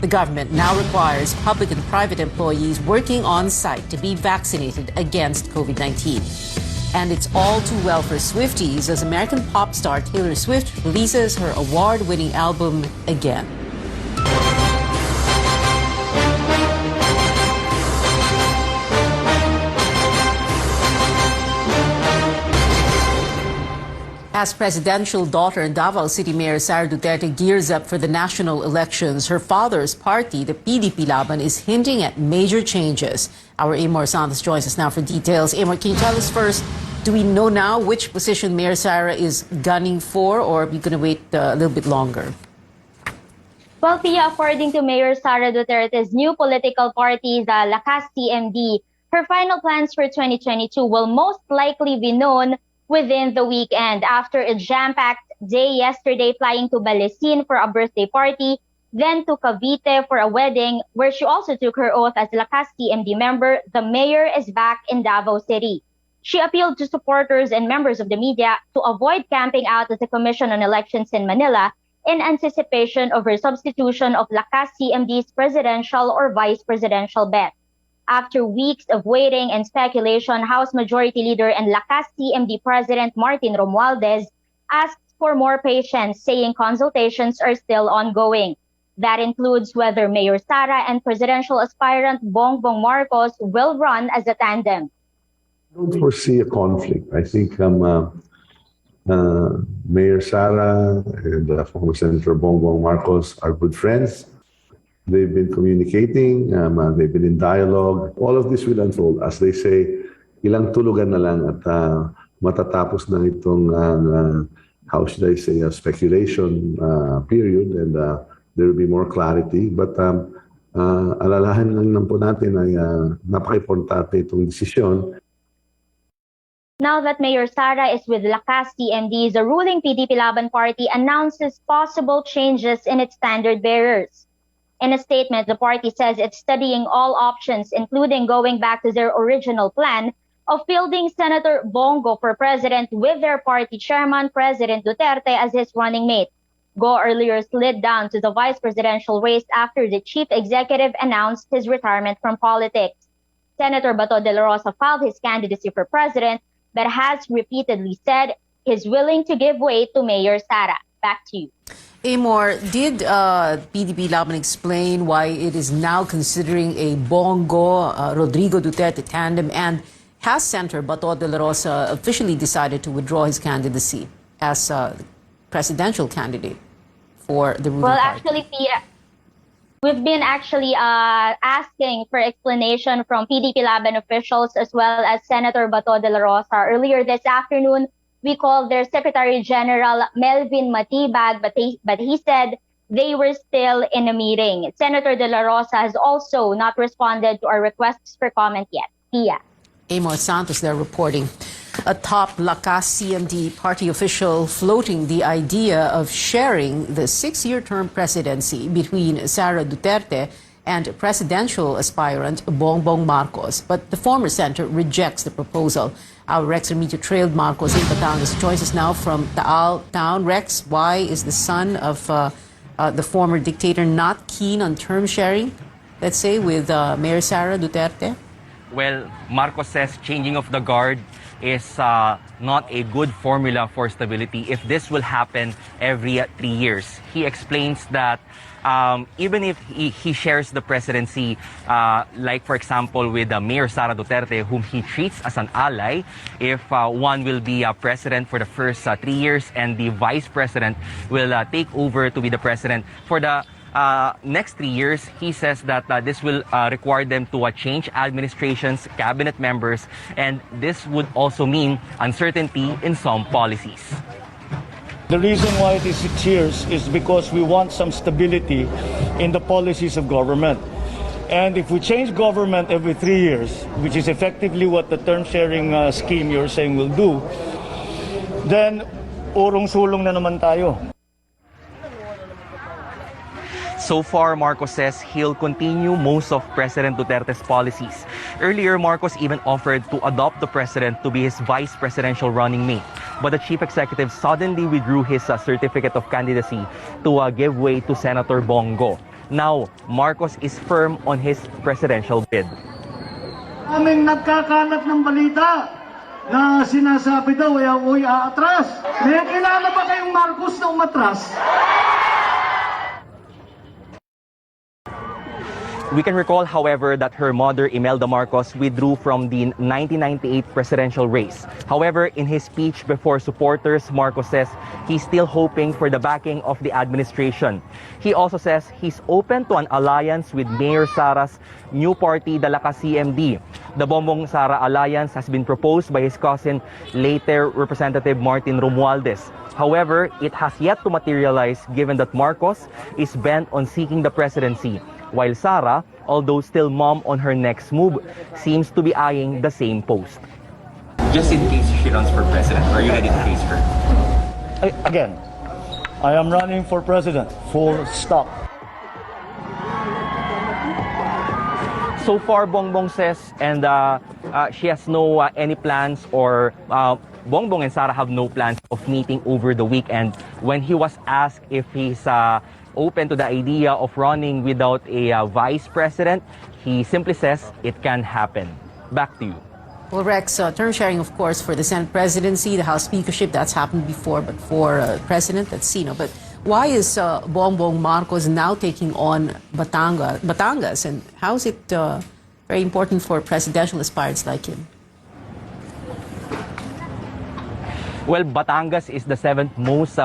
The government now requires public and private employees working on site to be vaccinated against COVID-19. And it's all too well for Swifties as American pop star Taylor Swift releases her award-winning album again. As presidential daughter and Davao City Mayor Sara Duterte gears up for the national elections, her father's party, the PDP Laban, is hinting at major changes. Our Amor Santos joins us now for details. Amor, can you tell us first, do we know now which position Mayor Sara is gunning for, or are we going to wait a little bit longer? Well, Pia, according to Mayor Sara Duterte's new political party, the Lakas CMD, her final plans for 2022 will most likely be known within the weekend after a jam-packed day yesterday, flying to Balesin for a birthday party, then to Cavite for a wedding where she also took her oath as Lakas CMD member. The mayor is back in Davao City. She appealed to supporters and members of the media to avoid camping out at the Commission on Elections in Manila in anticipation of her substitution of Lakas CMD's presidential or vice presidential bet. After weeks of waiting and speculation, House Majority Leader and Lakas CMD President Martin Romualdez asked for more patience, saying consultations are still ongoing. That includes whether Mayor Sara and presidential aspirant Bongbong Marcos will run as a tandem. I don't foresee a conflict. I think Mayor Sara and former Senator Bongbong Marcos are good friends. They've been communicating, they've been in dialogue. All of this will unfold. As they say, ilang tulugan na lang at matatapos na itong, how should I say, speculation period, and there will be more clarity. But alalahan lang po natin ay napaka-importante itong desisyon. Now that Mayor Sara is with Lakas CMD, the ruling PDP Laban party announces possible changes in its standard bearers. In a statement, the party says it's studying all options, including going back to their original plan of fielding Senator Bongo for president with their party chairman, President Duterte, as his running mate. Go earlier slid down to the vice presidential race after the chief executive announced his retirement from politics. Senator Bato de la Rosa filed his candidacy for president, but has repeatedly said he's willing to give way to Mayor Sara. Back to you. Amor, did PDP Laban explain why it is now considering a Bongo Rodrigo Duterte tandem, and has Senator Bato de la Rosa officially decided to withdraw his candidacy as presidential candidate for the ruling party? Actually, Pia, we've been asking for explanation from PDP Laban officials as well as Senator Bato de la Rosa. Earlier this afternoon, we called their Secretary General Melvin Matibag, but he said they were still in a meeting. Senator de la Rosa has also not responded to our requests for comment yet. Pia. Amor Santos there reporting. A top Lakas CMD party official floating the idea of sharing the 6-year term presidency between Sara Duterte and presidential aspirant Bongbong Marcos. But the former senator rejects the proposal. Our Rex Remigio trailed Marcos in Batangas. Joins us now from Taal Town. Rex, why is the son of the former dictator not keen on term sharing, let's say, with Mayor Sara Duterte? Well, Marcos says changing of the guard is not a good formula for stability if this will happen every 3 years. He explains that even if he shares the presidency, like for example with Mayor Sara Duterte, whom he treats as an ally, if one will be president for the first 3 years and the vice president will take over to be the president for the next 3 years, he says that this will require them to change administrations, cabinet members, and this would also mean uncertainty in some policies. The reason why it is 6 years is because we want some stability in the policies of government. And if we change government every 3 years, which is effectively what the term sharing scheme you're saying will do, then urong-sulong na naman tayo. So far, Marcos says he'll continue most of President Duterte's policies. Earlier, Marcos even offered to adopt the president to be his vice presidential running mate. But the chief executive suddenly withdrew his certificate of candidacy to give way to Senator Bongo. Now, Marcos is firm on his presidential bid. Aming nagkakalat ng balita na sinasabi daw ay ako'y aatras. May kilala ba kayong Marcos na umatras? We can recall, however, that her mother, Imelda Marcos, withdrew from the 1998 presidential race. However, in his speech before supporters, Marcos says he's still hoping for the backing of the administration. He also says he's open to an alliance with Mayor Sara's new party, the Lakas CMD. The Bongbong Sara Alliance has been proposed by his cousin, later Representative Martin Romualdez. However, it has yet to materialize given that Marcos is bent on seeking the presidency, while Sara, although still mum on her next move, seems to be eyeing the same post. Just in case she runs for president, are you ready to face her? Again, I am running for president, full stop. So far, Bongbong says, and she has no any plans, or Bongbong and Sara have no plans of meeting over the weekend. When he was asked if he's open to the idea of running without a vice president, he simply says it can happen. Back to you. Well, Rex, term sharing, of course, for the Senate presidency, the House speakership, that's happened before, but for president, that's Sino. But why is Bongbong Marcos now taking on Batangas, and how is it very important for presidential aspirants like him? Well, Batangas is the 7th most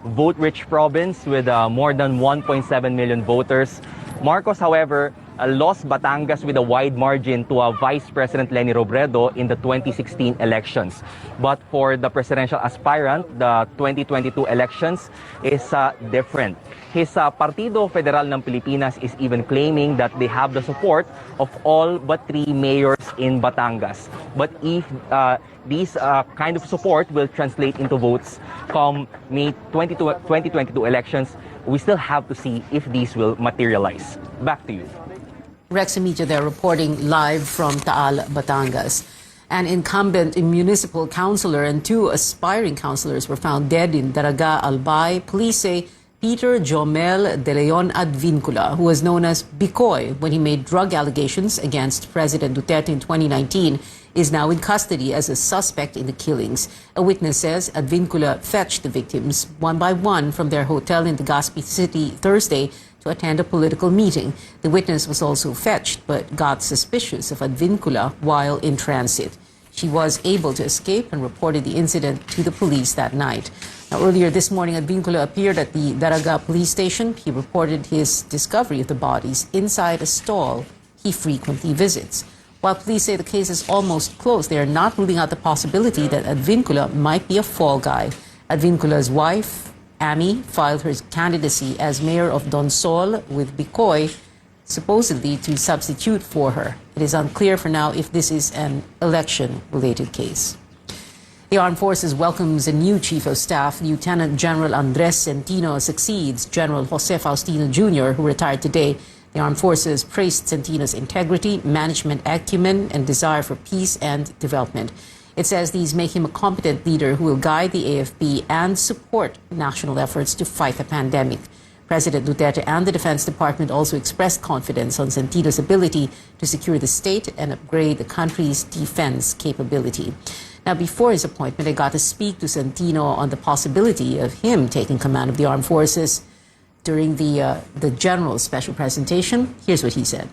vote-rich province with more than 1.7 million voters. Marcos, however, lost Batangas with a wide margin to Vice President Leni Robredo in the 2016 elections. But for the presidential aspirant, the 2022 elections is different. His Partido Federal ng Pilipinas is even claiming that they have the support of all but 3 mayors in Batangas. But if these kind of support will translate into votes come May 2022 elections, we still have to see if these will materialize. Back to you. Rex Amita there reporting live from Taal, Batangas. An incumbent municipal councillor and 2 aspiring councillors were found dead in Daraga, Albay. Police say Peter Jomel De Leon Advincula, who was known as Bicoy when he made drug allegations against President Duterte in 2019, is now in custody as a suspect in the killings. A witness says Advincula fetched the victims one by one from their hotel in Legazpi City Thursday to attend a political meeting. The witness was also fetched but got suspicious of Advincula while in transit. She was able to escape and reported the incident to the police that night. Now, earlier this morning, Advincula appeared at the Daraga police station. He reported his discovery of the bodies inside a stall he frequently visits. While police say the case is almost closed, they are not ruling out the possibility that Advincula might be a fall guy. Advincula's wife, Amy, filed her candidacy as mayor of Donsol with Bicoy supposedly to substitute for her. It is unclear for now if this is an election-related case. The Armed Forces welcomes a new Chief of Staff. Lieutenant General Andres Centino succeeds General Jose Faustino Jr., who retired today. The Armed Forces praised Centino's integrity, management acumen, and desire for peace and development. It says these make him a competent leader who will guide the AFP and support national efforts to fight the pandemic. President Duterte and the Defense Department also expressed confidence on Centino's ability to secure the state and upgrade the country's defense capability. Now, before his appointment, I got to speak to Centino on the possibility of him taking command of the armed forces during the general's special presentation. Here's what he said.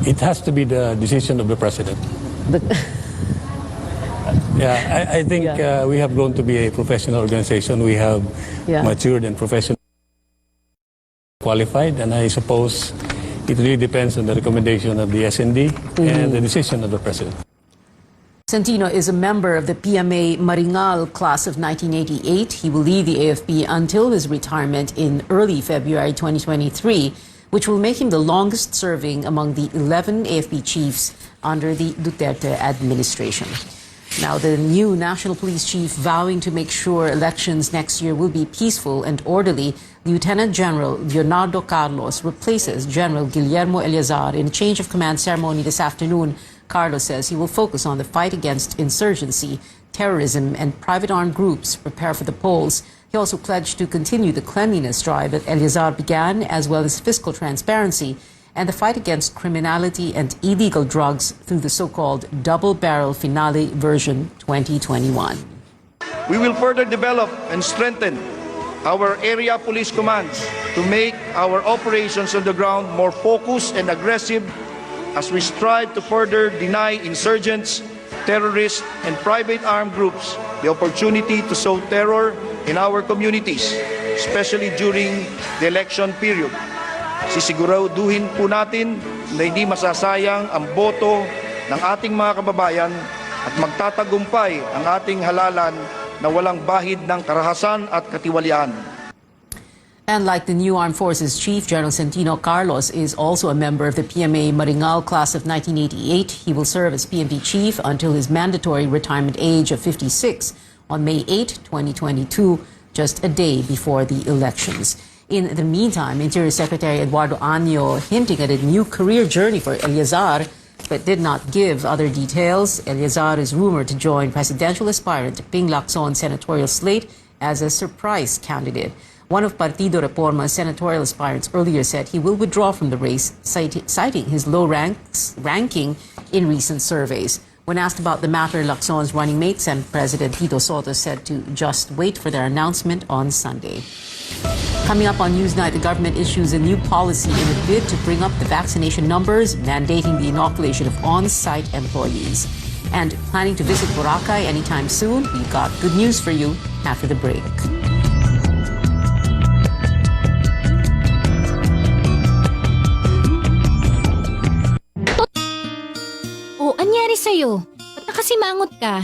It has to be the decision of the president. But yeah, I think we have grown to be a professional organization. We have matured and professional qualified, and I suppose it really depends on the recommendation of the SND and the decision of the president. Centino is a member of the PMA Maringal class of 1988. He will lead the AFP until his retirement in early February 2023, which will make him the longest serving among the 11 AFP chiefs under the Duterte administration. Now, the new National Police Chief vowing to make sure elections next year will be peaceful and orderly, Lieutenant General Leonardo Carlos replaces General Guillermo Eleazar in a change of command ceremony this afternoon. Carlos says he will focus on the fight against insurgency, terrorism, and private armed groups prepare for the polls. He also pledged to continue the cleanliness drive that Eleazar began, as well as fiscal transparency and the fight against criminality and illegal drugs through the so-called double-barrel finale version 2021. We will further develop and strengthen our area police commands to make our operations on the ground more focused and aggressive as we strive to further deny insurgents, terrorists, and private armed groups the opportunity to sow terror in our communities, especially during the election period. Sisiguraduhin po natin na hindi masasayang ang boto ng ating mga kababayan at magtatagumpay ang ating halalan na walang bahid ng karahasan at katiwalian. And like the new Armed Forces Chief, General Centino Carlos is also a member of the PMA Maringal class of 1988. He will serve as PNP Chief until his mandatory retirement age of 56 on May 8, 2022, just a day before the elections. In the meantime, Interior Secretary Eduardo Año hinting at a new career journey for Eleazar, but did not give other details. Eleazar is rumored to join presidential aspirant Ping Lacson senatorial slate as a surprise candidate. One of Partido Reforma's senatorial aspirants earlier said he will withdraw from the race, citing his low ranking in recent surveys. When asked about the matter, Lacson's running mate, Senate President Tito Soto, said to just wait for their announcement on Sunday. Coming up on Newsnight, the government issues a new policy in a bid to bring up the vaccination numbers, mandating the inoculation of on-site employees. And planning to visit Boracay anytime soon? We've got good news for you after the break. O, anyari sa'yo? Ba't nakasimangot ka?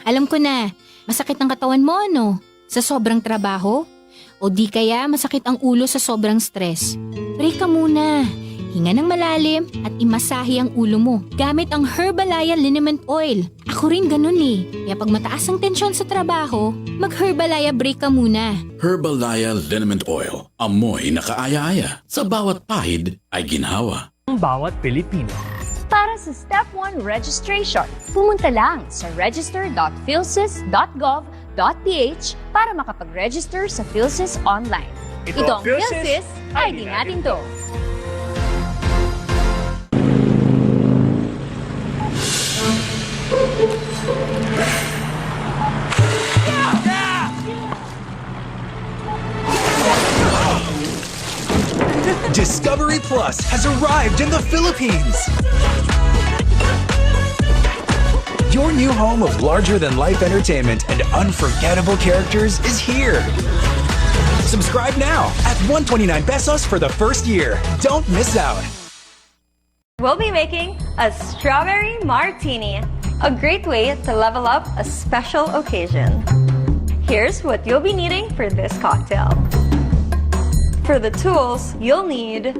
Alam ko na. Masakit ang katawan mo, ano? Sa sobrang trabaho? O di kaya masakit ang ulo sa sobrang stress? Break ka muna. Hinga ng malalim at imasahe ang ulo mo gamit ang Herbalaya Liniment Oil. Ako rin ganun eh. Kaya pag mataas ang tensyon sa trabaho, mag-Herbalaya break ka muna. Herbalaya Liniment Oil. Amoy na kaaya-aya. Sa bawat pahid ay ginhawa. Ang bawat Pilipino. Para sa Step 1 registration, pumunta lang sa register.philsys.gov.ph para makapag-register sa PhilSys online. Ito ang PhilSys, ID natin to. Discovery Plus has arrived in the Philippines. Your new home of larger-than-life entertainment and unforgettable characters is here. Subscribe now at 129 pesos for the first year. Don't miss out. We'll be making a strawberry martini, a great way to level up a special occasion. Here's what you'll be needing for this cocktail. For the tools, you'll need...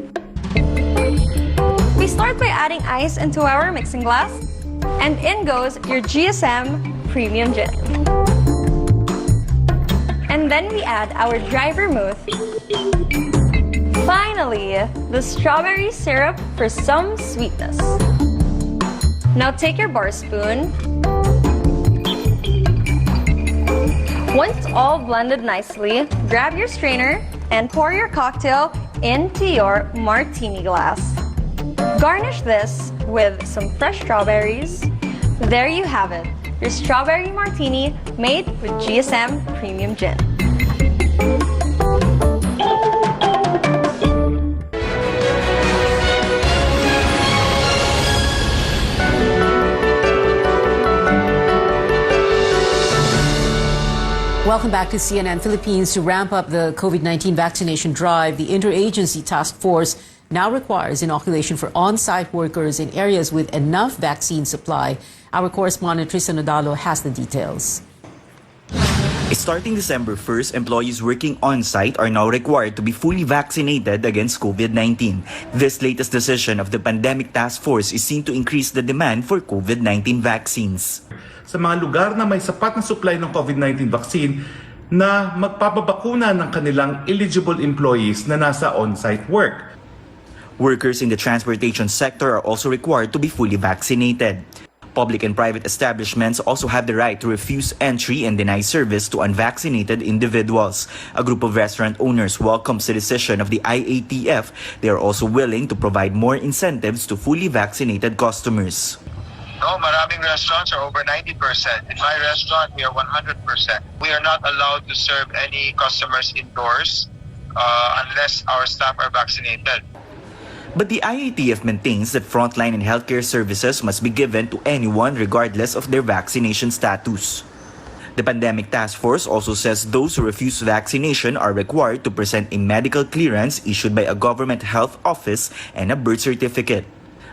We start by adding ice into our mixing glass, and in goes your GSM Premium Gin. And then we add our dry vermouth. Finally, the strawberry syrup for some sweetness. Now take your bar spoon. Once all blended nicely, grab your strainer and pour your cocktail into your martini glass. Garnish this with some fresh strawberries. There you have it, your strawberry martini made with GSM Premium Gin. Welcome back to CNN Philippines. To ramp up the COVID-19 vaccination drive, the Interagency Task Force now requires inoculation for on-site workers in areas with enough vaccine supply. Our correspondent Tristan Odalo has the details. Starting December 1st, employees working on-site are now required to be fully vaccinated against COVID-19. This latest decision of the Pandemic Task Force is seen to increase the demand for COVID-19 vaccines. Sa mga lugar na may sapat na supply ng COVID-19 vaccine na magpapabakuna ng kanilang eligible employees na nasa on-site work. Workers in the transportation sector are also required to be fully vaccinated. Public and private establishments also have the right to refuse entry and deny service to unvaccinated individuals. A group of restaurant owners welcomes the decision of the IATF. They are also willing to provide more incentives to fully vaccinated customers. No, maraming restaurants are over 90%. In my restaurant, we are 100%. We are not allowed to serve any customers indoors unless our staff are vaccinated. But the IATF maintains that frontline and healthcare services must be given to anyone regardless of their vaccination status. The Pandemic Task Force also says those who refuse vaccination are required to present a medical clearance issued by a government health office and a birth certificate.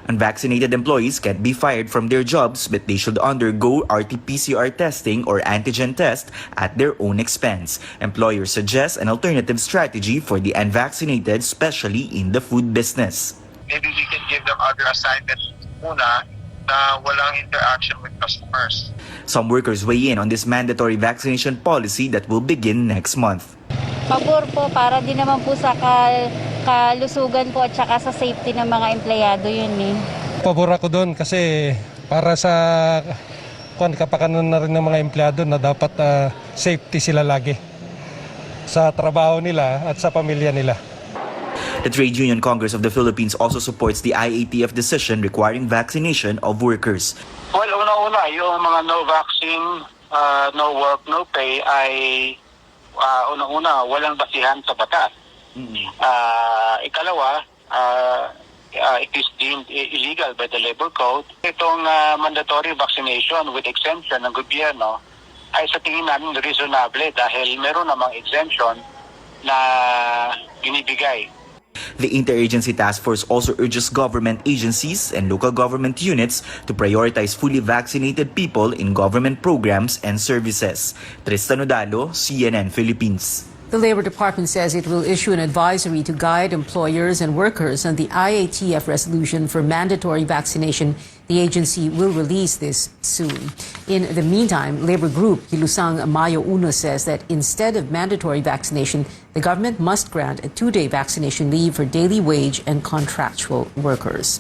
Unvaccinated employees can't be fired from their jobs, but they should undergo RT-PCR testing or antigen test at their own expense. Employers suggest an alternative strategy for the unvaccinated, especially in the food business. Maybe we can give them other assignments muna na walang interaction with customers. Some workers weigh in on this mandatory vaccination policy that will begin next month. Pabor po para din naman po sa kalusugan po at saka sa safety ng mga empleyado yun eh. Pabor ako doon kasi para sa kapakanan na rin ng mga empleyado na dapat safety sila lagi sa trabaho nila at sa pamilya nila. The Trade Union Congress of the Philippines also supports the IATF decision requiring vaccination of workers. Well, una-una, yung mga no vaccine, no work, no pay ay unang-una, walang basihan sa batas. Ikalawa, it is deemed illegal by the labor code. Itong mandatory vaccination with exemption ng gobyerno ay sa tingin namin reasonable dahil meron namang exemption na binibigay. The Interagency Task Force also urges government agencies and local government units to prioritize fully vaccinated people in government programs and services. Tristan Odalo, CNN Philippines. The Labor Department says it will issue an advisory to guide employers and workers on the IATF resolution for mandatory vaccination. The agency will release this soon. In the meantime, labor group Kilusang Mayo Uno says that instead of mandatory vaccination, the government must grant a 2-day vaccination leave for daily wage and contractual workers.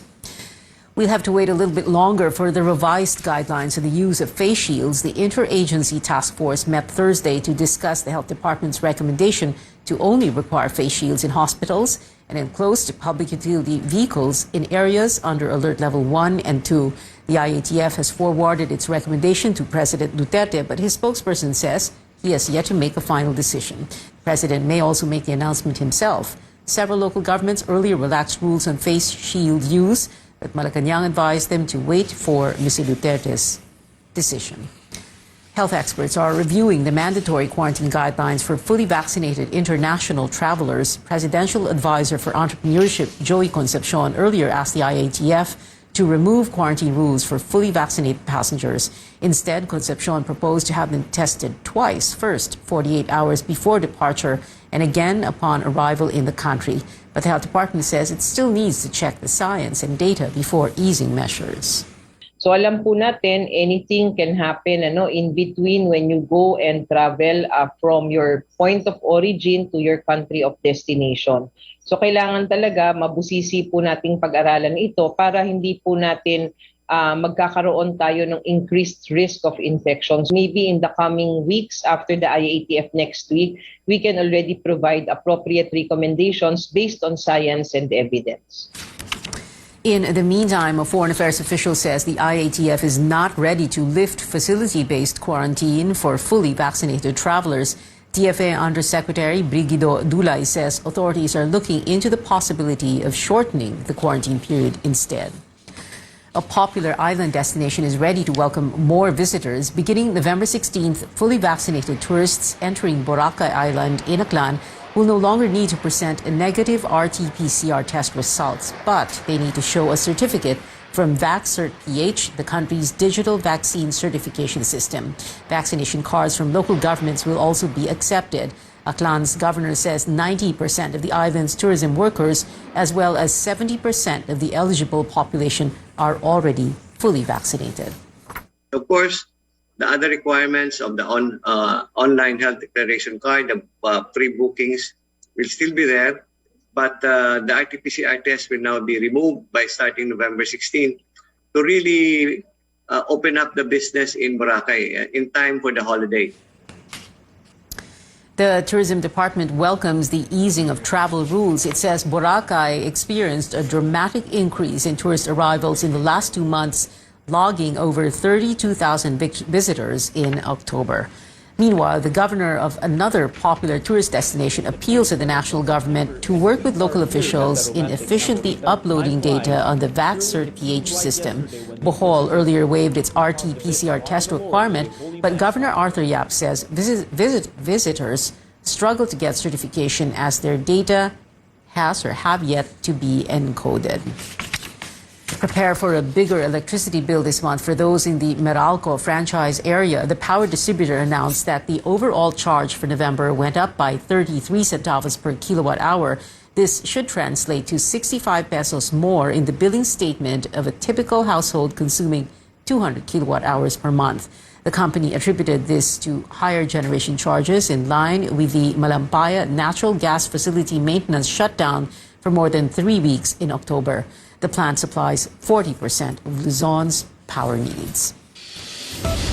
We'll have to wait a little bit longer for the revised guidelines on the use of face shields. The Interagency Task Force met Thursday to discuss the Health Department's recommendation to only require face shields in hospitals and enclosed public utility vehicles in areas under Alert Level 1 and 2. The IATF has forwarded its recommendation to President Duterte, but his spokesperson says he has yet to make a final decision. The President may also make the announcement himself. Several local governments earlier relaxed rules on face shield use, but Malacanang advised them to wait for Mr. Duterte's decision. Health experts are reviewing the mandatory quarantine guidelines for fully vaccinated international travelers. Presidential Advisor for Entrepreneurship, Joey Concepcion, earlier asked the IATF to remove quarantine rules for fully vaccinated passengers. Instead, Concepcion proposed to have them tested twice, first 48 hours before departure and again upon arrival in the country. But the Health Department says it still needs to check the science and data before easing measures. So alam po natin, anything can happen in between when you go and travel from your point of origin to your country of destination. So kailangan talaga mabusisi po nating pag-aralan ito para hindi po natin magkakaroon tayo ng increased risk of infections. Maybe in the coming weeks after the IATF next week, we can already provide appropriate recommendations based on science and evidence. In the meantime, a foreign affairs official says the IATF is not ready to lift facility-based quarantine for fully vaccinated travelers. DFA Undersecretary Brigido Dulay says authorities are looking into the possibility of shortening the quarantine period instead. A popular island destination is ready to welcome more visitors. Beginning November 16th, fully vaccinated tourists entering Boracay Island in Aklan will no longer need to present a negative RT-PCR test results, but they need to show a certificate from VaxCert-PH, the country's digital vaccine certification system. Vaccination cards from local governments will also be accepted. Aklan's governor says 90% of the island's tourism workers, as well as 70% of the eligible population, are already fully vaccinated. Of course, the other requirements of the online health declaration card, the pre-bookings will still be there, but the RT-PCR test will now be removed by starting November 16 to really open up the business in Boracay in time for the holiday. The tourism department welcomes the easing of travel rules. It says Boracay experienced a dramatic increase in tourist arrivals in the last 2 months, logging over 32,000 visitors in October. Meanwhile, the governor of another popular tourist destination appeals to the national government to work with local officials in efficiently uploading data on the VaxCert-PH system. Bohol earlier waived its RT-PCR test requirement, but Governor Arthur Yap says visitors struggle to get certification as their data have yet to be encoded. Prepare for a bigger electricity bill this month for those in the Meralco franchise area. The power distributor announced that the overall charge for November went up by 33 centavos per kilowatt hour. This should translate to 65 pesos more in the billing statement of a typical household consuming 200 kilowatt hours per month. The company attributed this to higher generation charges in line with the Malampaya natural gas facility maintenance shutdown for more than 3 weeks in October. The plant supplies 40% of Luzon's power needs.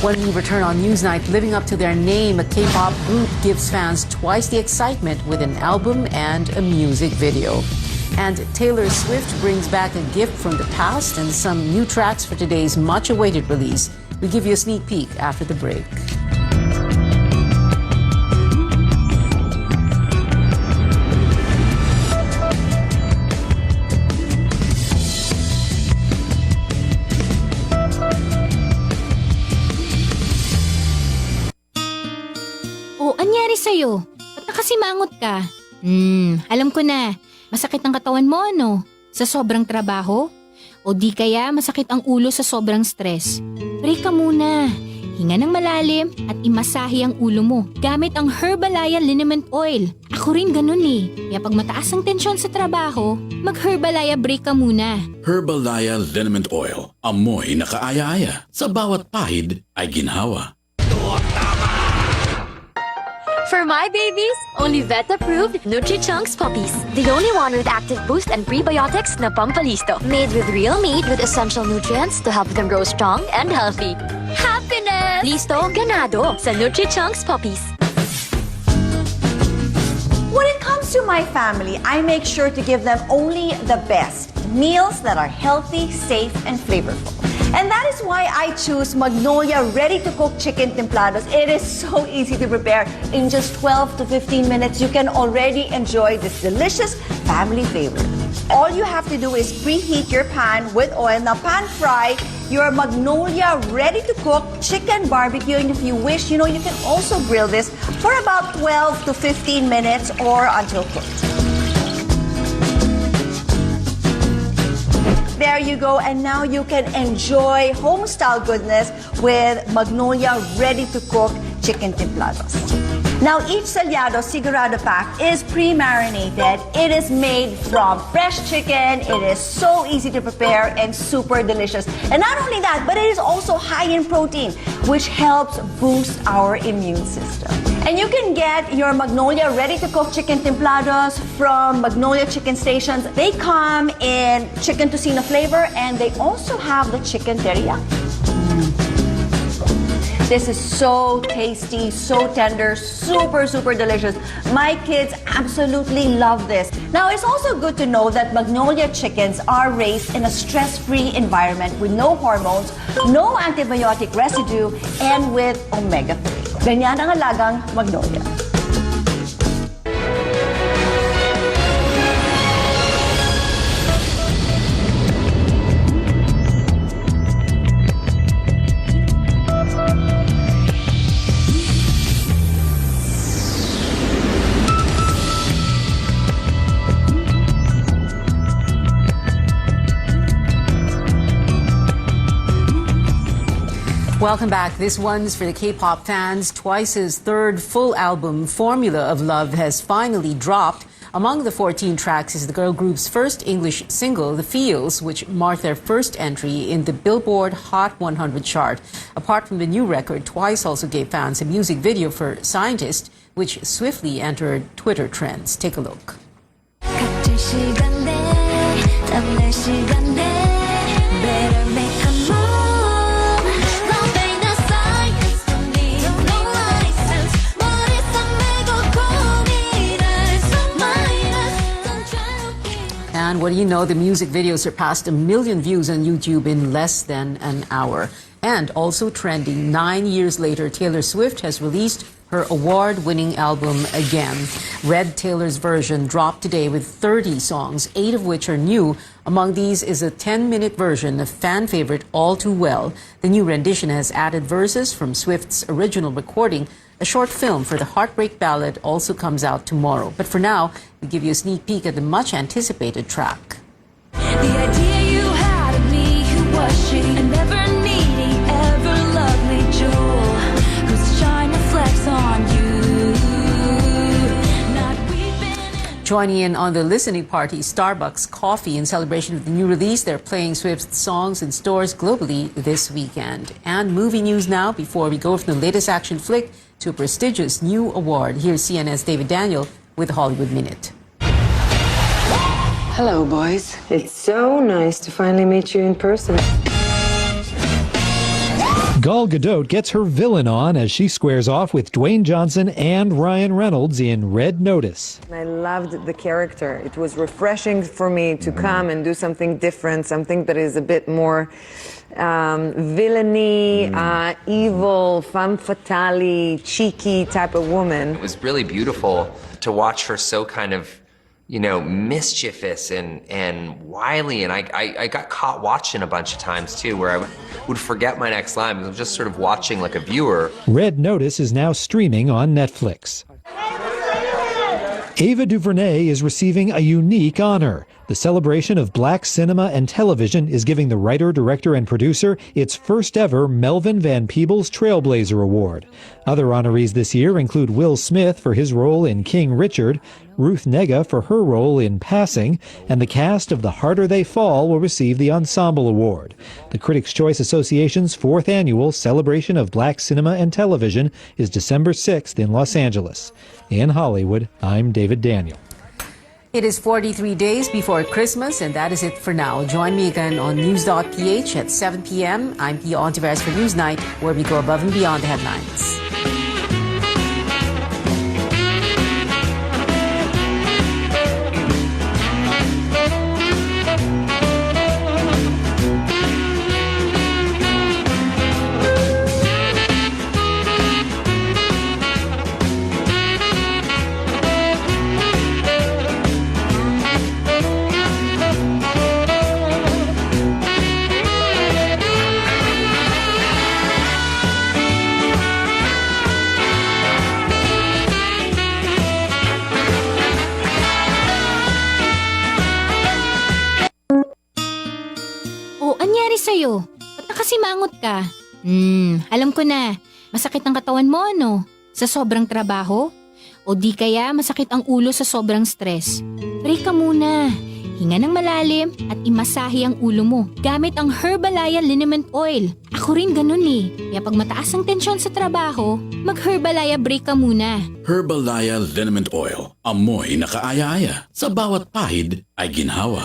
When we return on Newsnight, living up to their name, a K-pop group gives fans twice the excitement with an album and a music video. And Taylor Swift brings back a gift from the past and some new tracks for today's much-awaited release. We give you a sneak peek after the break. Anyari sa'yo? Ba't nakasimangot ka? Alam ko na. Masakit ang katawan mo, ano? Sa sobrang trabaho? O di kaya masakit ang ulo sa sobrang stress? Break ka muna. Hinga ng malalim at imasahe ang ulo mo gamit ang Herbalaya Liniment Oil. Ako rin ganun eh. Kaya pag mataas ang tensyon sa trabaho, mag-Herbalaya break ka muna. Herbalaya Liniment Oil. Amoy na kaaya-aya. Sa bawat pahid ay ginhawa. For my babies, only vet-approved Nutri-Chunks puppies. The only one with active boost and prebiotics na Pampalisto. Made with real meat with essential nutrients to help them grow strong and healthy. Happiness! Listo, ganado sa Nutri-Chunks puppies. When it comes to my family, I make sure to give them only the best. Meals that are healthy, safe, and flavorful. And that is why I choose Magnolia ready-to-cook chicken templados. It is so easy to prepare. In just 12 to 15 minutes, you can already enjoy this delicious family flavor. All you have to do is preheat your pan with oil. Now, pan fry your Magnolia ready-to-cook chicken barbecue. And if you wish, you can also grill this for about 12 to 15 minutes or until cooked. There you go, and now you can enjoy home-style goodness with Magnolia ready-to-cook chicken templados. Now, each Salyado Sigurado pack is pre-marinated. It is made from fresh chicken. It is so easy to prepare and super delicious. And not only that, but it is also high in protein, which helps boost our immune system. And you can get your Magnolia ready-to-cook chicken templados from Magnolia Chicken Stations. They come in chicken tocino flavor, and they also have the chicken teriyaki. This is so tasty, so tender, super, super delicious. My kids absolutely love this. Now, it's also good to know that Magnolia chickens are raised in a stress-free environment with no hormones, no antibiotic residue, and with omega-3. Ganyan ang alagang Magnolia. Welcome back. This one's for the K-pop fans. Twice's third full album, Formula of Love, has finally dropped. Among the 14 tracks is the girl group's first English single, The Feels, which marked their first entry in the Billboard Hot 100 chart. Apart from the new record, Twice also gave fans a music video for Scientist, which swiftly entered Twitter trends. Take a look. And what do you know, the music video surpassed 1 million views on YouTube in less than an hour. And also trending, 9 years later, Taylor Swift has released her award-winning album again. Red Taylor's version dropped today with 30 songs, 8 of which are new. Among these is a 10-minute version of fan favorite All Too Well. The new rendition has added verses from Swift's original recording. A short film for the Heartbreak Ballad also comes out tomorrow. But for now, we give you a sneak peek at the much-anticipated track. The idea you had of me, who was she? A never needy, ever lovely jewel, who's trying to flex on you. Joining in on the listening party, Starbucks Coffee, in celebration of the new release. They're playing Swift's songs in stores globally this weekend. And movie news now, before we go from the latest action flick to a prestigious new award. Here's CNN's David Daniel with the Hollywood Minute. Hello, boys. It's so nice to finally meet you in person. Gal Gadot gets her villain on as she squares off with Dwayne Johnson and Ryan Reynolds in Red Notice. I loved the character. It was refreshing for me to come and do something different, something that is a bit more villainy, evil, femme fatale, cheeky type of woman. It was really beautiful to watch her so kind of, you know, mischievous and wily. And I got caught watching a bunch of times too, where I would forget my next line because I was just sort of watching like a viewer. Red Notice is now streaming on Netflix. Ava DuVernay is receiving a unique honor. The celebration of black cinema and television is giving the writer, director, and producer its first ever Melvin Van Peebles Trailblazer Award. Other honorees this year include Will Smith for his role in King Richard, Ruth Negga for her role in Passing, and the cast of The Harder They Fall will receive the Ensemble Award. The Critics' Choice Association's 4th annual celebration of black cinema and television is December 6th in Los Angeles. In Hollywood, I'm David Daniel. It is 43 days before Christmas, and that is it for now. Join me again on News.ph at 7 p.m. I'm Pia Ontiveros for Newsnight, where we go above and beyond the headlines. Sa'yo? Ba't nakasimangot ka? Alam ko na. Masakit ang katawan mo, ano? Sa sobrang trabaho? O di kaya masakit ang ulo sa sobrang stress? Break ka muna. Hinga ng malalim at imasahe ang ulo mo gamit ang Herbalaya Liniment Oil. Ako rin ganun eh. Kaya pag mataas ang tensyon sa trabaho, mag-Herbalaya break ka muna. Herbalaya Liniment Oil. Amoy na kaaya-aya. Sa bawat pahid ay ginhawa.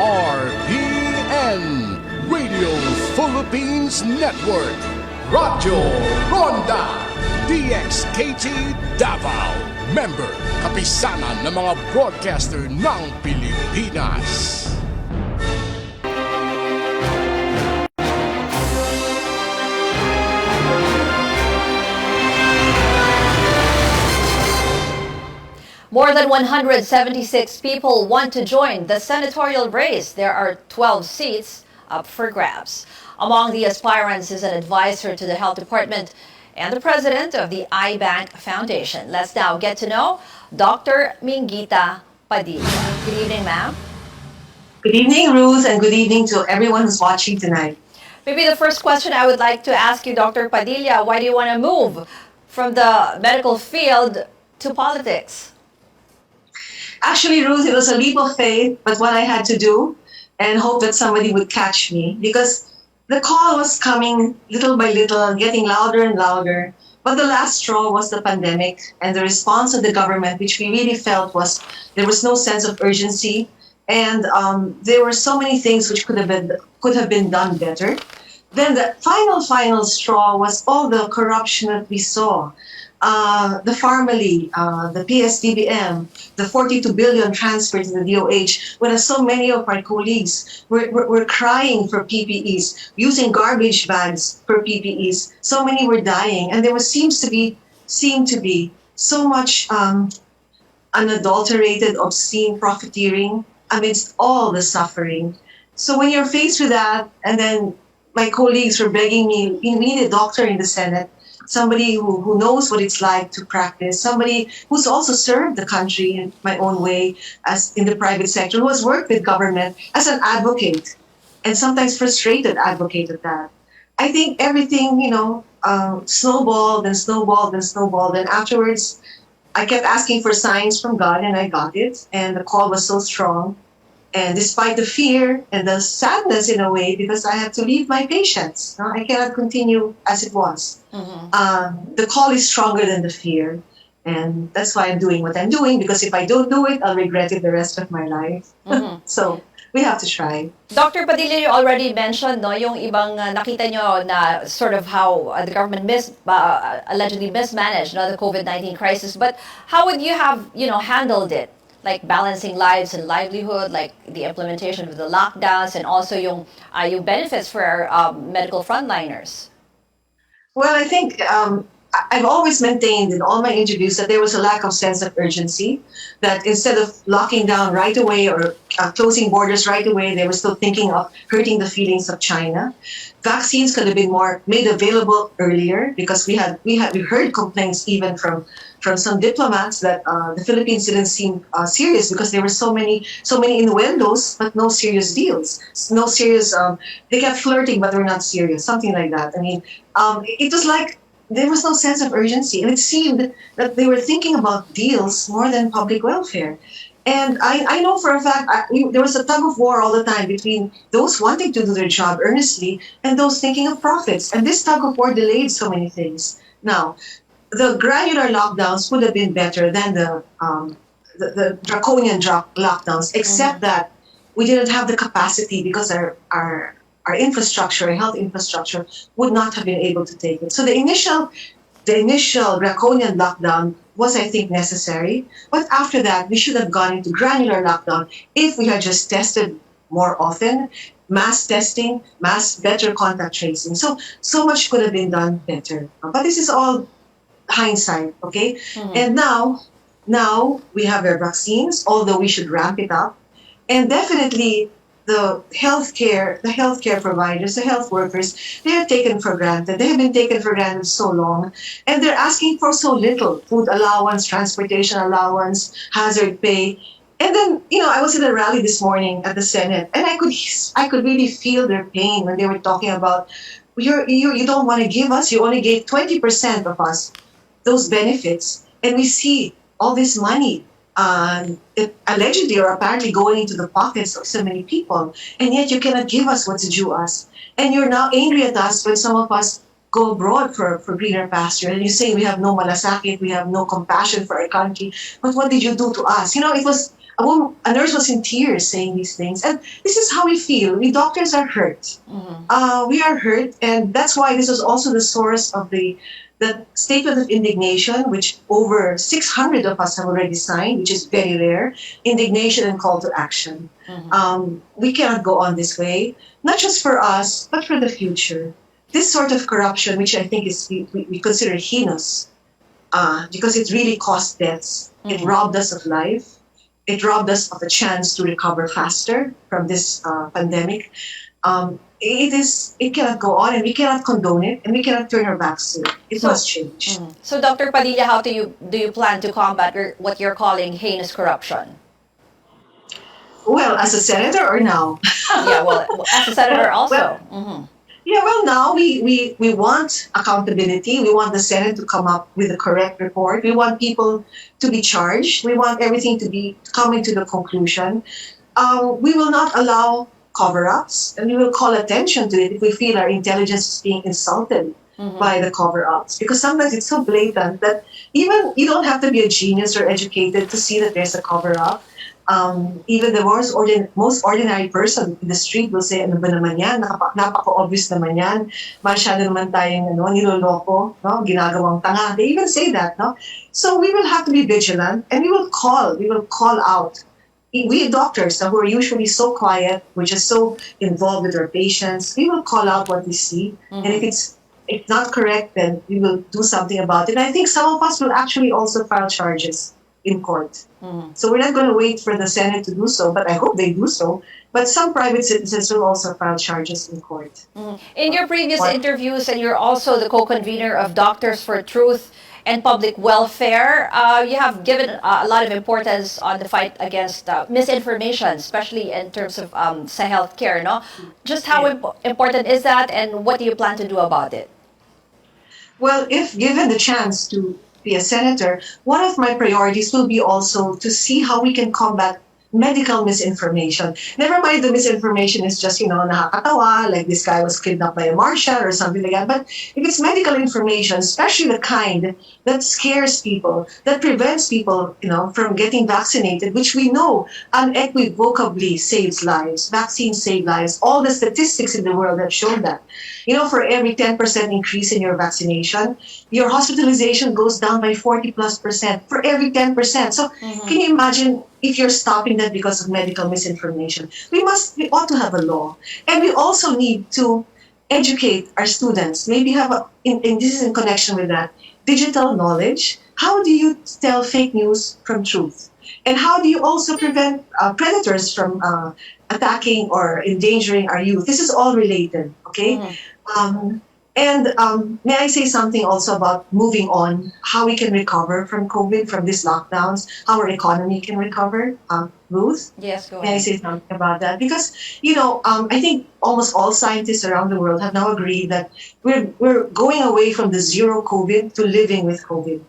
RPN Radio Philippines Network, Radyo Ronda, DXKT Davao, member, kapisanan ng mga broadcaster ng Pilipinas. More than 176 people want to join the senatorial race. There are 12 seats up for grabs. Among the aspirants is an advisor to the Health Department and the president of the iBank Foundation. Let's now get to know Dr. Mingita Padilla. Good evening, ma'am. Good evening, Ruth, and good evening to everyone who's watching tonight. Maybe the first question I would like to ask you, Dr. Padilla, why do you want to move from the medical field to politics? Actually, Ruth, it was a leap of faith, but what I had to do and hope that somebody would catch me because the call was coming little by little, getting louder and louder. But the last straw was the pandemic and the response of the government, which we really felt was there was no sense of urgency. And there were so many things which could have been done better. Then the final straw was all the corruption that we saw. the Pharmaly, the PSDBM, the 42 billion transfer to the DOH, whereas so many of our colleagues were crying for PPEs, using garbage bags for PPEs. So many were dying, and there seemed to be so much unadulterated, obscene profiteering amidst all the suffering. So when you're faced with that, and then my colleagues were begging me, we need a doctor in the Senate, somebody who knows what it's like to practice, somebody who's also served the country in my own way as in the private sector, who has worked with government as an advocate, and sometimes frustrated advocate of that. I think everything, snowballed and snowballed and snowballed, and afterwards I kept asking for signs from God, and I got it, and the call was so strong. And despite the fear and the sadness in a way, because I had to leave my patients, I cannot continue as it was. The call is stronger than the fear. And that's why I'm doing what I'm doing, because if I don't do it, I'll regret it the rest of my life. So we have to try. Dr. Padilla, you already mentioned yung ibang nakita nyo na sort of how the government allegedly mismanaged the COVID-19 crisis. But how would you have handled it? Like balancing lives and livelihood, like the implementation of the lockdowns, and also yung benefits for our medical frontliners? Well, I think I've always maintained in all my interviews that there was a lack of sense of urgency, that instead of locking down right away or closing borders right away, they were still thinking of hurting the feelings of China. Vaccines could have been more made available earlier, because we heard complaints even from some diplomats that the Philippines didn't seem serious because there were so many innuendos but no serious deals, no serious. They kept flirting but were not serious, something like that. I mean, it was like there was no sense of urgency, and it seemed that they were thinking about deals more than public welfare. And I know for a fact there was a tug of war all the time between those wanting to do their job earnestly and those thinking of profits. And this tug of war delayed so many things. Now, the granular lockdowns would have been better than the draconian lockdowns, except that we didn't have the capacity because our infrastructure, our health infrastructure, would not have been able to take it. So the initial draconian lockdown was, I think, necessary. But after that, we should have gone into granular lockdown if we had just tested more often, mass testing, better contact tracing. So much could have been done better. But this is all hindsight, okay? And now we have our vaccines, although we should ramp it up. And definitely the healthcare providers, the health workers, they are taken for granted. They have been taken for granted so long, and they're asking for so little: food allowance, transportation allowance, hazard pay. And then, I was at a rally this morning at the Senate, and I could really feel their pain when they were talking about, you don't want to give us, you only gave 20% of us those benefits, and we see all this money allegedly or apparently going into the pockets of so many people, and yet you cannot give us what's due us. And you're now angry at us when some of us go abroad for greener pasture, and you say we have no malasakit, we have no compassion for our country. But what did you do to us? It was a nurse was in tears saying these things, and this is how we feel. We doctors are hurt. We are hurt, and that's why this was also the source of the statement of indignation, which over 600 of us have already signed, which is very rare. Indignation and call to action. We cannot go on this way, not just for us, but for the future. This sort of corruption, which I think is we consider heinous, because it really cost deaths. It robbed us of life. It robbed us of a chance to recover faster from this pandemic. It cannot go on, and we cannot condone it, and we cannot turn our backs to it. It must change. So, Dr. Padilla, how do you plan to combat what you're calling heinous corruption? Well, as a senator or now? Yeah, well, as a senator also. Now we want accountability. We want the Senate to come up with the correct report. We want people to be charged. We want everything to be coming to the conclusion. We will not allow cover-ups, and we will call attention to it if we feel our intelligence is being insulted by the cover-ups. Because sometimes it's so blatant that even you don't have to be a genius or educated to see that there's a cover-up. Even the most ordinary person in the street will say, ano ba naman yan? Napaka-obvious naman yan. Masyado naman tayong niloloko, no? Ginagawang tanga. They even say that, no? So we will have to be vigilant, and we will call out. We doctors who are usually so quiet, we're just so involved with our patients, we will call out what we see. And if it's not correct, then we will do something about it. And I think some of us will actually also file charges in court. So we're not going to wait for the Senate to do so, but I hope they do so. But some private citizens will also file charges in court. In your previous interviews, and you're also the co-convener of Doctors for Truth and Public Welfare, you have given a lot of importance on the fight against misinformation, especially in terms of sa healthcare, no? Just how important is that, and what do you plan to do about it? Well, if given the chance to be a senator, one of my priorities will be also to see how we can combat medical misinformation. Never mind the misinformation is just, nakakatawa, like this guy was kidnapped by a marshal or something like that. But if it's medical information, especially the kind that scares people, that prevents people, from getting vaccinated, which we know unequivocally saves lives. Vaccines save lives. All the statistics in the world have shown that. For every 10% increase in your vaccination, your hospitalization goes down by 40+% for every 10%. So can you imagine if you're stopping that because of medical misinformation? We ought to have a law. And we also need to educate our students. Maybe have this is in connection with that, digital knowledge. How do you tell fake news from truth? And how do you also prevent predators from attacking or endangering our youth? This is all related, okay? May I say something also about moving on, how we can recover from COVID, from these lockdowns, how our economy can recover? Ruth? Yes, go ahead. May I say something about that? Because, I think almost all scientists around the world have now agreed that we're going away from the zero COVID to living with COVID.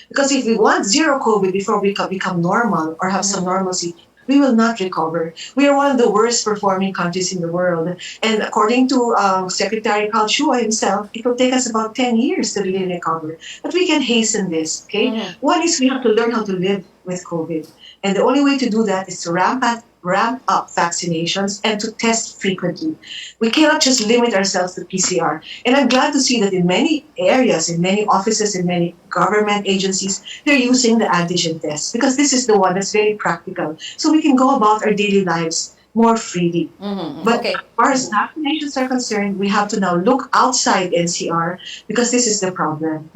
Because if we want zero COVID before we become normal or have some normalcy, we will not recover. We are one of the worst performing countries in the world. And according to Secretary Carl Chua himself, it will take us about 10 years to really recover. But we can hasten this, okay? One is we have to learn how to live with COVID. And the only way to do that is to ramp up vaccinations and to test frequently. We cannot just limit ourselves to PCR. And I'm glad to see that in many areas, in many offices, in many government agencies, they're using the antigen test because this is the one that's very practical. So we can go about our daily lives more freely. But as far as vaccinations are concerned, we have to now look outside NCR because this is the problem.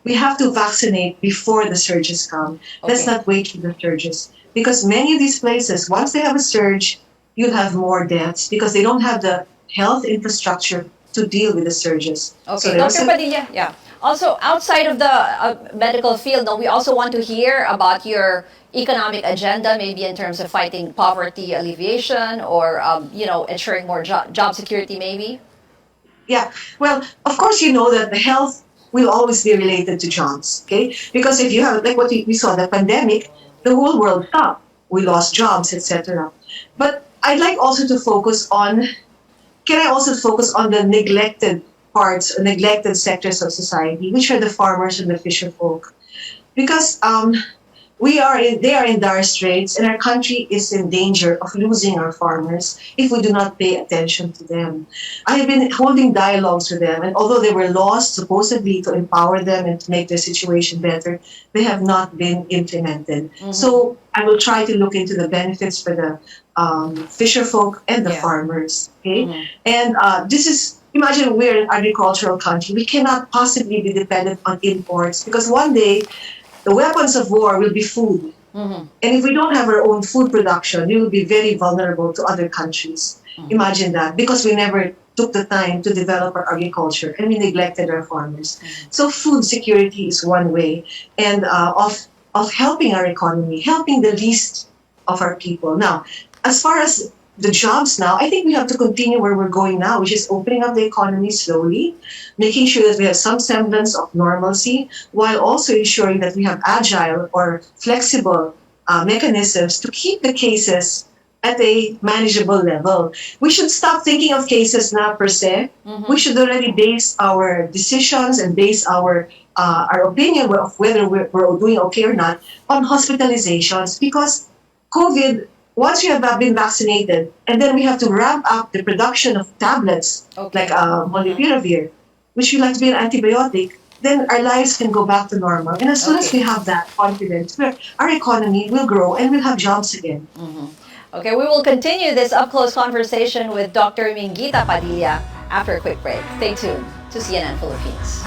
We have to vaccinate before the surges come. Let's not wait for the surges. Because many of these places, once they have a surge, you'll have more deaths because they don't have the health infrastructure to deal with the surges. Okay, Dr. Padilla, Also, outside of the medical field, we also want to hear about your economic agenda, maybe in terms of fighting poverty alleviation or, ensuring more job security, maybe? Yeah, well, of course, you know that the health will always be related to jobs, okay? Because if you have, like what we saw, the pandemic, the whole world stopped. We lost jobs, etc. But I'd like also to focus on, the neglected parts, neglected sectors of society, which are the farmers and the fisher folk. Because they are in dire straits, and our country is in danger of losing our farmers if we do not pay attention to them. I have been holding dialogues with them, and although there were laws supposedly to empower them and to make their situation better, they have not been implemented. So I will try to look into the benefits for the fisher folk and the farmers. Okay, and imagine we're an agricultural country. We cannot possibly be dependent on imports because one day the weapons of war will be food. And if we don't have our own food production, we will be very vulnerable to other countries. Imagine that, because we never took the time to develop our agriculture and we neglected our farmers. So food security is one way and of helping our economy, helping the least of our people. Now, as far as the jobs now, I think we have to continue where we're going now, which is opening up the economy slowly, making sure that we have some semblance of normalcy, while also ensuring that we have agile or flexible mechanisms to keep the cases at a manageable level. We should stop thinking of cases now per se. We should already base our decisions and base our opinion of whether we're doing okay or not on hospitalizations, because COVID once we have been vaccinated, and then we have to ramp up the production of tablets like molnupiravir, which we like to be an antibiotic, then our lives can go back to normal. And as soon as we have that confidence, our economy will grow and we'll have jobs again. Okay, we will continue this up-close conversation with Dr. Minguita Padilla after a quick break. Stay tuned to CNN Philippines.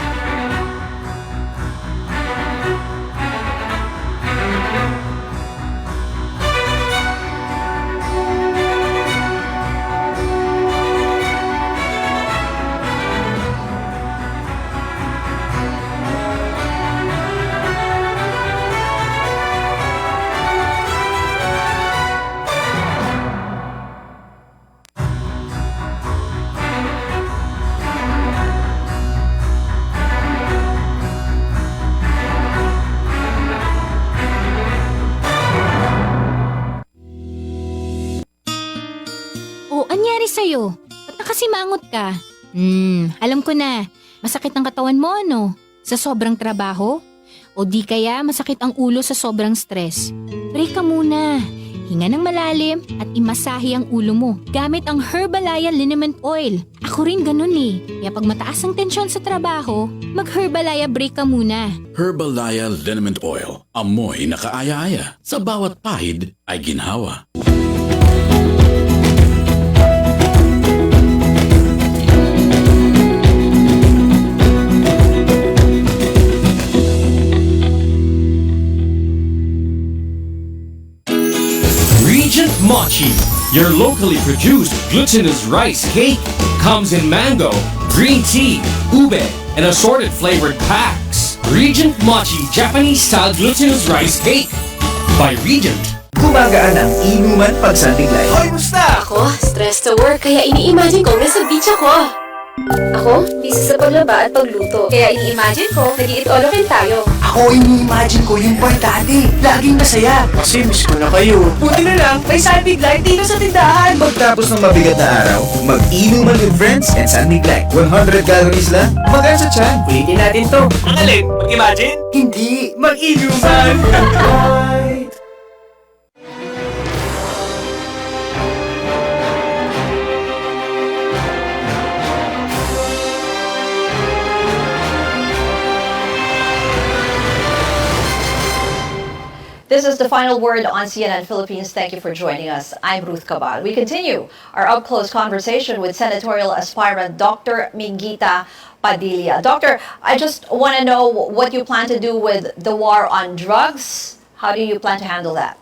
Anyari sa'yo? Ba't nakasimangot ka? Alam ko na. Masakit ang katawan mo, ano? Sa sobrang trabaho? O di kaya masakit ang ulo sa sobrang stress? Break ka muna. Hinga ng malalim at imasahe ang ulo mo gamit ang Herbalaya Liniment Oil. Ako rin ganun eh. Kaya pag mataas ang tensyon sa trabaho, mag-Herbalaya break ka muna. Herbalaya Liniment Oil. Amoy na kaaya-aya. Sa bawat pahid ay ginhawa. Regent Mochi, your locally produced glutinous rice cake, comes in mango, green tea, ube, and assorted flavored packs. Regent Mochi Japanese-style glutinous rice cake by Regent. Gumagaan ang inuman pag sandiglay. Hoy, musta? Ako, stress sa work, kaya ini-imagine ko nasa beach ako. Ako, busy sa paglaba at pagluto. Kaya ini-imagine ko, nag-i-eat all of tayo. Ako, ini-imagine ko yung part dati. Laging masaya. Kasi miss ko na kayo. Buti na lang, may Sunbig Light dito sa tindahan. Pagtapos ng mabigat na araw, mag-inuman with friends and Sunbig Light. 100 calories lang. Magaan sa tiyan. Ulitin natin to. Ang alin? Mag-imagine? Hindi, mag-inuman. This is the final word on CNN Philippines. Thank you for joining us. I'm Ruth Cabal. We continue our up-close conversation with senatorial aspirant Dr. Minguita Padilla. Doctor, I just want to know what you plan to do with the war on drugs. How do you plan to handle that?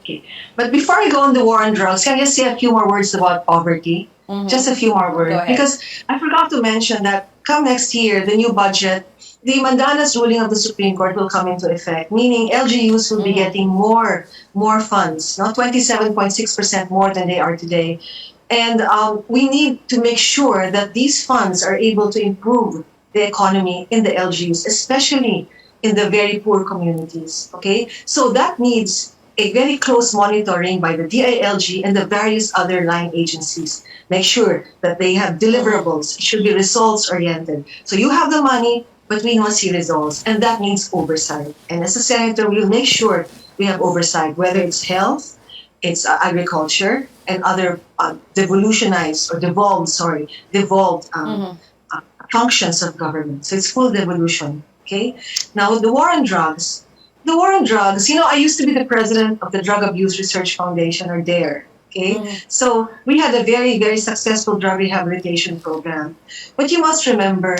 Okay. But before I go on the war on drugs, can I just say a few more words about poverty? Just a few more words. Go ahead. Because I forgot to mention that come next year, the new budget, the Mandanas ruling of the Supreme Court will come into effect, meaning LGUs will be getting more funds, not 27.6% more than they are today. And we need to make sure that these funds are able to improve the economy in the LGUs, especially in the very poor communities. Okay, so that needs a very close monitoring by the DILG and the various other line agencies. Make sure that they have deliverables. It should be results-oriented. So you have the money, but we want to see results, and that means oversight. And as a senator, we'll make sure we have oversight, whether it's health, it's agriculture, and other devolved functions of government. So it's full devolution. Okay. Now the war on drugs. The war on drugs. You know, I used to be the president of the Drug Abuse Research Foundation, or DARE. Okay, so we had a very, very successful drug rehabilitation program. But you must remember,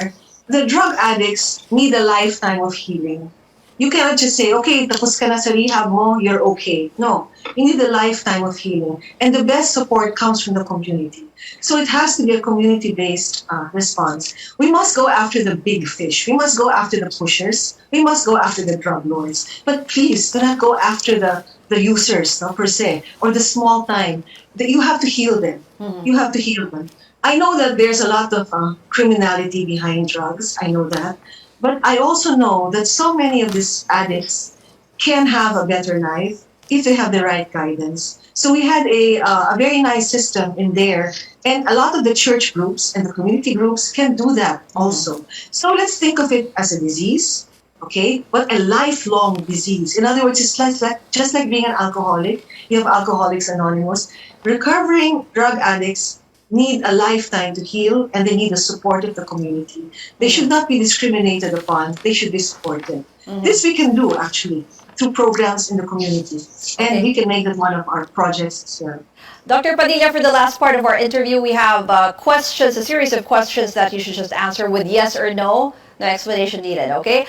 the drug addicts need a lifetime of healing. You cannot just say, okay, tapos ka na sa rehab mo, you're okay. No, you need a lifetime of healing. And the best support comes from the community. So it has to be a community-based response. We must go after the big fish. We must go after the pushers. We must go after the drug lords. But please, do not go after the users, no, per se, or the small time. You have to heal them. You have to heal them. I know that there's a lot of criminality behind drugs. I know that. But I also know that so many of these addicts can have a better life if they have the right guidance. So we had a very nice system in there. And a lot of the church groups and the community groups can do that also. So let's think of it as a disease. Okay, but a lifelong disease. In other words, it's just like being an alcoholic. You have Alcoholics Anonymous. Recovering drug addicts need a lifetime to heal, and they need the support of the community. They should not be discriminated upon. They should be supported. This we can do, actually, through programs in the community. And we can make it one of our projects as well. Dr. Padilla, for the last part of our interview, we have questions, a series of questions that you should just answer with yes or no. No explanation needed, okay?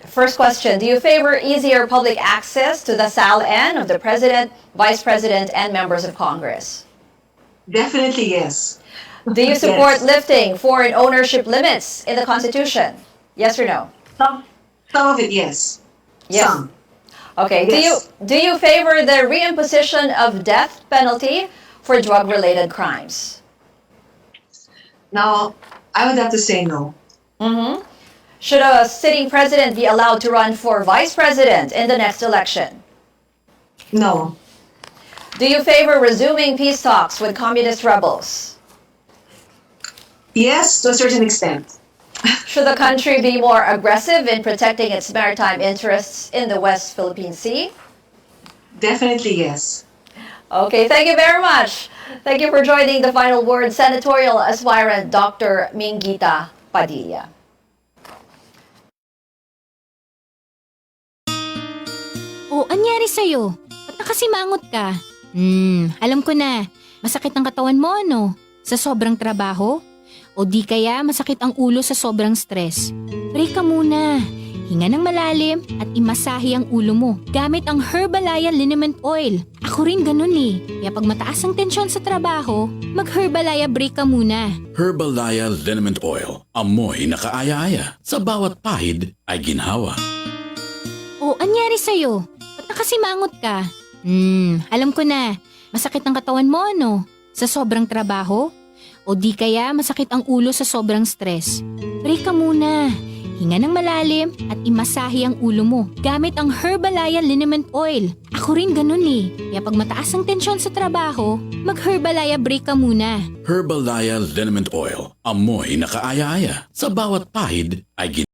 First question, do you favor easier public access to the SALN of the President, Vice President, and members of Congress? Definitely yes. Do you support Yes. lifting foreign ownership limits in the Constitution? Yes or no? Some of it, yes. Yes. Some. Okay. Yes. Do you favor the reimposition of death penalty for drug-related crimes? Now, I would have to say no. Should a sitting president be allowed to run for vice president in the next election? No. Do you favor resuming peace talks with communist rebels? Yes, to a certain extent. Should the country be more aggressive in protecting its maritime interests in the West Philippine Sea? Definitely yes. Okay, thank you very much. Thank you for joining the Final Word Senatorial Aspirant Dr. Mingita Padilla. O, anyari sa'yo? Ba't nakasimangot ka? Alam ko na. Masakit ang katawan mo, ano? Sa sobrang trabaho? O di kaya masakit ang ulo sa sobrang stress? Break ka muna. Hinga ng malalim at imasahe ang ulo mo gamit ang Herbalaya Liniment Oil. Ako rin ganun eh. Kaya pag mataas ang tensyon sa trabaho, mag-Herbalaya break ka muna. Herbalaya Liniment Oil. Amoy na kaaya-aya. Sa bawat pahid ay ginhawa. O, anyari sa'yo? Ba't nakasimangot ka? Alam ko na. Masakit ang katawan mo, ano? Sa sobrang trabaho? O di kaya masakit ang ulo sa sobrang stress? Break ka muna. Hinga ng malalim at imasahe ang ulo mo gamit ang Herbalaya Liniment Oil. Ako rin ganun eh. Kaya pag mataas ang tensyon sa trabaho, mag-Herbalaya break ka muna. Herbalaya Liniment Oil. Amoy na kaaya-aya. Sa bawat pahid ay ginhawa.